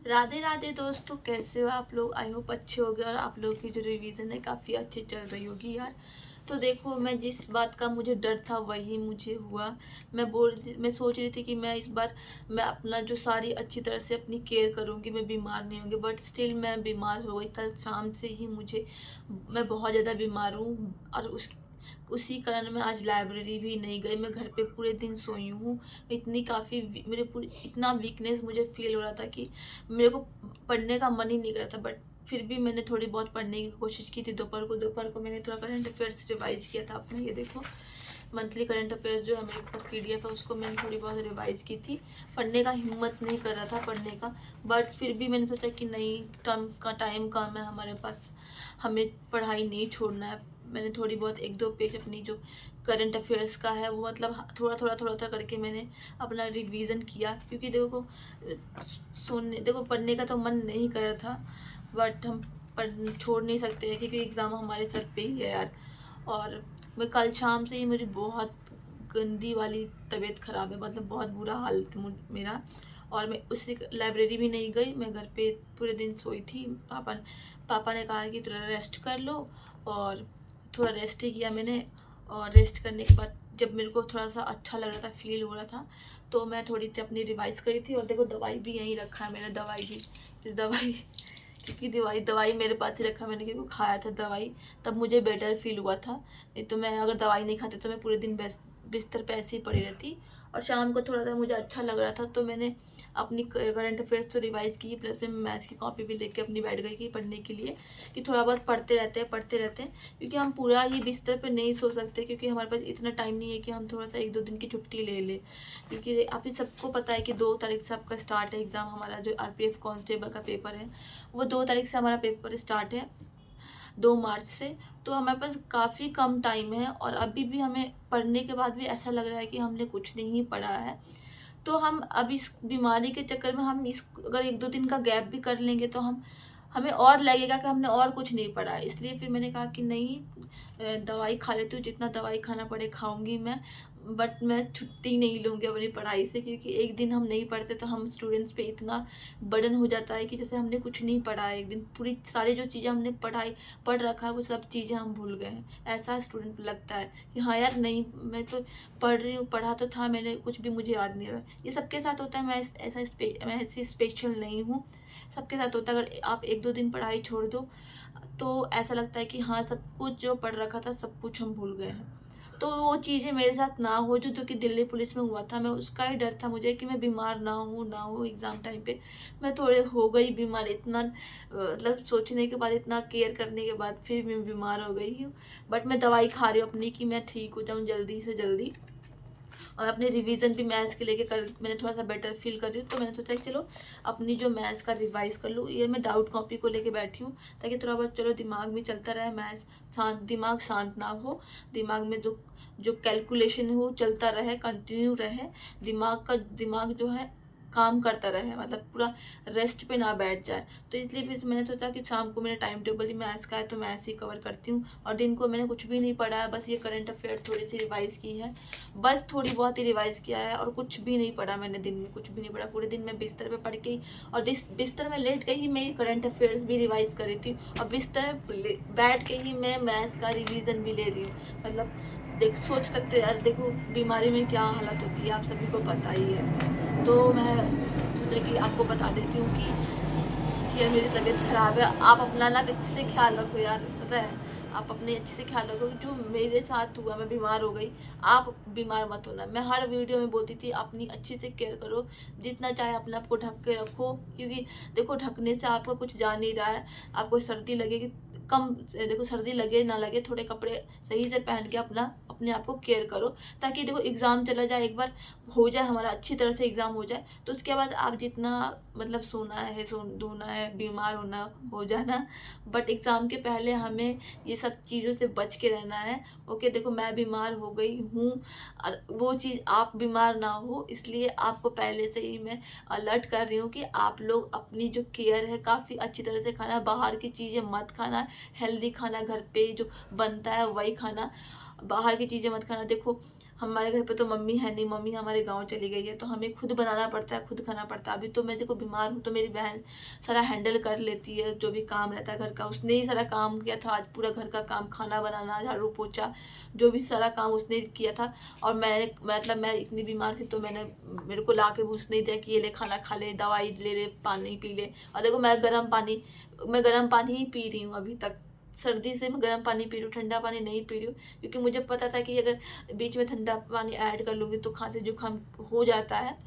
राधे राधे दोस्तों, कैसे हो आप लोग। आई होप अच्छे होगे और आप लोगों की जो रिवीजन है काफ़ी अच्छी चल रही होगी यार। तो देखो, मैं जिस बात का मुझे डर था वही मुझे हुआ। मैं सोच रही थी कि मैं इस बार मैं अपना जो सारी अच्छी तरह से अपनी केयर करूँगी, मैं बीमार नहीं होंगी, बट स्टिल मैं बीमार हो गई। कल शाम से ही मैं बहुत ज़्यादा बीमार हूँ और उसी कारण मैं आज लाइब्रेरी भी नहीं गई। मैं घर पे पूरे दिन सोई हूँ। इतनी काफ़ी मेरे पूरी इतना वीकनेस मुझे फील हो रहा था कि मेरे को पढ़ने का मन ही नहीं कर रहा था, बट फिर भी मैंने थोड़ी बहुत पढ़ने की कोशिश की थी। दोपहर को मैंने थोड़ा करंट अफेयर्स रिवाइज किया था अपना। ये देखो, मंथली करंट अफेयर्स जो है मेरे पास पीडीएफ है, उसको मैंने थोड़ी बहुत रिवाइज की थी। पढ़ने का हिम्मत नहीं कर रहा था पढ़ने का, बट फिर भी मैंने सोचा कि नहीं, टाइम कम है हमारे पास, हमें पढ़ाई नहीं छोड़ना है। मैंने थोड़ी बहुत एक दो पेज अपनी जो करंट अफेयर्स का है वो मतलब थोड़ा थोड़ा करके मैंने अपना रिवीजन किया, क्योंकि देखो पढ़ने का तो मन नहीं कर रहा था, बट हम पढ़ छोड़ नहीं सकते हैं क्योंकि एग्ज़ाम हमारे सर पे ही है यार। और मैं कल शाम से ही मेरी बहुत गंदी वाली तबीयत ख़राब है, मतलब बहुत बुरा हाल था मेरा। और मैं उसी लाइब्रेरी भी नहीं गई, मैं घर पे पूरे दिन सोई थी। पापा ने कहा कि थोड़ा रेस्ट कर लो, और थोड़ा रेस्ट ही किया मैंने। और रेस्ट करने के बाद जब मेरे को थोड़ा सा अच्छा लग रहा था, फील हो रहा था, तो मैं थोड़ी सी अपनी रिवाइज करी थी। और देखो, दवाई भी यहीं रखा है, मैंने दवाई भी इस दवाई क्योंकि दवाई मेरे पास ही रखा मैंने, क्योंकि खाया था दवाई, तब मुझे बेटर फील हुआ था। नहीं तो मैं अगर दवाई नहीं खाती तो मैं पूरे दिन बिस्तर पे ऐसे ही पड़ी रहती। और शाम को थोड़ा सा मुझे अच्छा लग रहा था, तो मैंने अपनी करंट अफेयर्स तो रिवाइज़ की, प्लस में मैथ्स की कॉपी भी लेके अपनी बैठ गई कि पढ़ने के लिए, कि थोड़ा बहुत पढ़ते रहते हैं क्योंकि हम पूरा ही बिस्तर पे नहीं सो सकते, क्योंकि हमारे पास इतना टाइम नहीं है कि हम थोड़ा सा एक दो दिन की छुट्टी ले लें। क्योंकि आप ही सबको पता है कि 2 तारीख से आपका स्टार्ट है एग्ज़ाम, हमारा जो आरपीएफ कांस्टेबल का पेपर है वो 2 तारीख से हमारा पेपर स्टार्ट है, 2 मार्च से। तो हमारे पास काफ़ी कम टाइम है, और अभी भी हमें पढ़ने के बाद भी ऐसा लग रहा है कि हमने कुछ नहीं पढ़ा है। तो हम अब इस बीमारी के चक्कर में हम इस अगर एक दो दिन का गैप भी कर लेंगे तो हमें और लगेगा कि हमने और कुछ नहीं पढ़ा है। इसलिए फिर मैंने कहा कि नहीं, दवाई खा लेती हूँ, जितना दवाई खाना पड़े खाऊंगी मैं, बट मैं छुट्टी नहीं लूँगी अपनी पढ़ाई से, क्योंकि एक दिन हम नहीं पढ़ते तो हम स्टूडेंट्स पे इतना बर्डन हो जाता है कि जैसे हमने कुछ नहीं पढ़ा है। एक दिन पूरी सारी जो चीज़ें हमने पढ़ रखा है वो सब चीज़ें हम भूल गए हैं, ऐसा स्टूडेंट को लगता है कि हाँ यार, नहीं मैं तो पढ़ रही हूँ, पढ़ा तो था मैंने, कुछ भी मुझे याद नहीं रहा। ये सबके साथ होता है, मैं ऐसी स्पेशल नहीं हूँ, सबके साथ होता है। अगर आप एक दो दिन पढ़ाई छोड़ दो तो ऐसा लगता है कि हाँ, सब कुछ जो पढ़ रखा था सब कुछ हम भूल गए हैं। तो वो चीज़ें मेरे साथ ना हो जो कि दिल्ली पुलिस में हुआ था, मैं उसका ही डर था मुझे कि मैं बीमार ना हूँ एग्ज़ाम टाइम पे। मैं थोड़े हो गई बीमार, इतना मतलब सोचने के बाद, इतना केयर करने के बाद फिर मैं बीमार हो गई हूँ। बट मैं दवाई खा रही हूँ अपनी कि मैं ठीक हो जाऊँ जल्दी से जल्दी। और अपने रिवीजन भी मैथ्स के लेके कर मैंने थोड़ा सा बेटर फील कर रही हूँ, तो मैंने सोचा कि चलो अपनी जो मैथ्स का रिवाइज कर लूँ। ये मैं डाउट कॉपी को लेके बैठी हूँ ताकि थोड़ा बहुत चलो दिमाग में चलता रहे, मैथ्स दिमाग शांत ना हो, दिमाग में जो जो कैलकुलेशन है वो चलता रहे, कंटिन्यू रहे, दिमाग जो है काम करता रहे, मतलब पूरा रेस्ट पे ना बैठ जाए। तो इसलिए फिर मैंने सोचा कि शाम को मेरा टाइम टेबल ही मैथ्स का है तो मैं ऐसे ही कवर करती हूँ, और दिन को मैंने कुछ भी नहीं पढ़ा है, बस ये करंट अफेयर थोड़ी सी रिवाइज़ की है, बस थोड़ी बहुत ही रिवाइज़ किया है, और कुछ भी नहीं पढ़ा मैंने, दिन में कुछ भी नहीं पढ़ा। पूरे दिन मैं बिस्तर पे पढ़ के ही, और बिस्तर में लेट के ही मैं करंट अफेयर्स भी रिवाइज़ कर रही थी, और बिस्तर बैठ के ही मैं मैथ्स का रिवीजन भी ले रही हूँ। मतलब देख सोच सकते हो यार, देखो बीमारी में क्या हालत होती है, आप सभी को पता ही है। तो मैं सोचा कि आपको बता देती हूँ कि यार मेरी तबीयत ख़राब है, आप अपना ना अच्छे से ख्याल रखो यार, पता है, आप अपने अच्छे से ख्याल रखो। जो मेरे साथ हुआ, मैं बीमार हो गई, आप बीमार मत होना। मैं हर वीडियो में बोलती थी अपनी अच्छे से केयर करो, जितना चाहे अपने आप को ढक के रखो, क्योंकि देखो ढकने से आपका कुछ जा नहीं रहा है। आपको सर्दी लगेगी, कम देखो सर्दी लगे ना लगे, थोड़े कपड़े सही से पहन के अपने आप को केयर करो, ताकि देखो एग्ज़ाम चला जाए, एक बार हो जाए हमारा, अच्छी तरह से एग्ज़ाम हो जाए, तो उसके बाद आप जितना मतलब धोना है, बीमार होना हो जाना, बट एग्ज़ाम के पहले हमें ये सब चीज़ों से बच के रहना है। ओके, देखो मैं बीमार हो गई हूँ, और वो चीज़ आप बीमार ना हो, इसलिए आपको पहले से ही मैं अलर्ट कर रही हूँ कि आप लोग अपनी जो केयर है काफ़ी अच्छी तरह से खाना, बाहर की चीज़ें मत खाना, हेल्दी खाना, घर पे जो बनता है वही खाना, बाहर की चीज़ें मत खाना। देखो हमारे घर पे तो मम्मी है नहीं, मम्मी हमारे गाँव चली गई है, तो हमें खुद बनाना पड़ता है, खुद खाना पड़ता है। अभी तो मैं देखो बीमार हूँ, तो मेरी बहन सारा हैंडल कर लेती है, जो भी काम रहता है घर का उसने ही सारा काम किया था। आज पूरा घर का काम, खाना बनाना, झाड़ू पोछा, जो भी सारा काम उसने किया था। और मैंने मतलब मैं इतनी बीमार थी, तो मेरे को ला के भी उसने ही दिया कि ये ले खाना खा ले, दवाई ले ले, पानी पी ले। और देखो मैं गर्म पानी ही पी रही हूँ अभी तक। सर्दी से मैं गर्म पानी पी रही हूँ, ठंडा पानी नहीं पी रही हूँ, क्योंकि मुझे पता था कि अगर बीच में ठंडा पानी ऐड कर लूँगी तो खांसी जुकाम हो जाता है।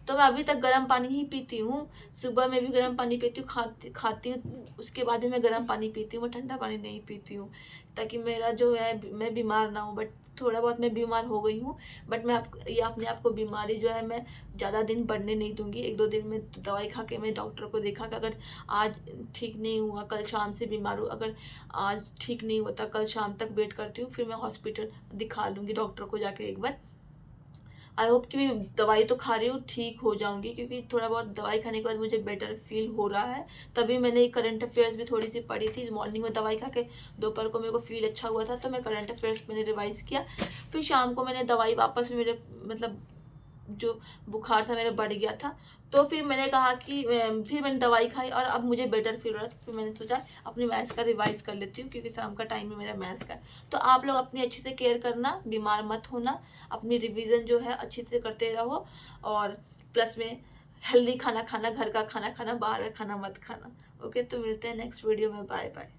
तो मैं अभी तक गर्म पानी ही पीती हूँ। सुबह में भी गर्म पानी पीती हूँ, खाती हूँ, उसके बाद भी मैं गर्म पानी पीती हूँ, मैं ठंडा पानी नहीं पीती हूँ, ताकि मेरा जो है मैं बीमार ना हूँ। बट थोड़ा बहुत मैं बीमार हो गई हूँ। बट मैं ये अपने आप को बीमारी जो है मैं ज़्यादा दिन बढ़ने नहीं दूंगी। 1-2 दिन में दवाई खा के मैं डॉक्टर को देखा कि अगर आज ठीक नहीं हुआ, कल शाम से बीमार हूँ, अगर आज ठीक नहीं होता, कल शाम तक वेट करती हूँ, फिर मैं हॉस्पिटल दिखा लूँगी डॉक्टर को जाके एक बार। आई होप कि मैं दवाई तो खा रही हूँ, ठीक हो जाऊँगी, क्योंकि थोड़ा बहुत दवाई खाने के बाद मुझे बेटर फ़ील हो रहा है। तभी मैंने करंट अफ़ेयर्स भी थोड़ी सी पढ़ी थी। मॉर्निंग में दवाई खा के दोपहर को मेरे को फ़ील अच्छा हुआ था, तो मैं करंट अफ़ेयर्स मैंने रिवाइज़ किया। फिर शाम को मैंने दवाई वापस मेरे मतलब जो बुखार था मेरा बढ़ गया था। तो फिर मैंने कहा कि फिर मैंने दवाई खाई और अब मुझे बेटर फील हो रहा था। फिर मैंने सोचा अपनी मैथ्स का रिवाइज़ कर लेती हूँ, क्योंकि शाम का टाइम है मेरा मैथ्स का। तो आप लोग अपनी अच्छे से केयर करना, बीमार मत होना, अपनी रिवीजन जो है अच्छे से करते रहो, और प्लस में हेल्दी खाना खाना, घर का खाना खाना, बाहर का खाना मत खाना। ओके, तो मिलते हैं नेक्स्ट वीडियो में। Bye bye.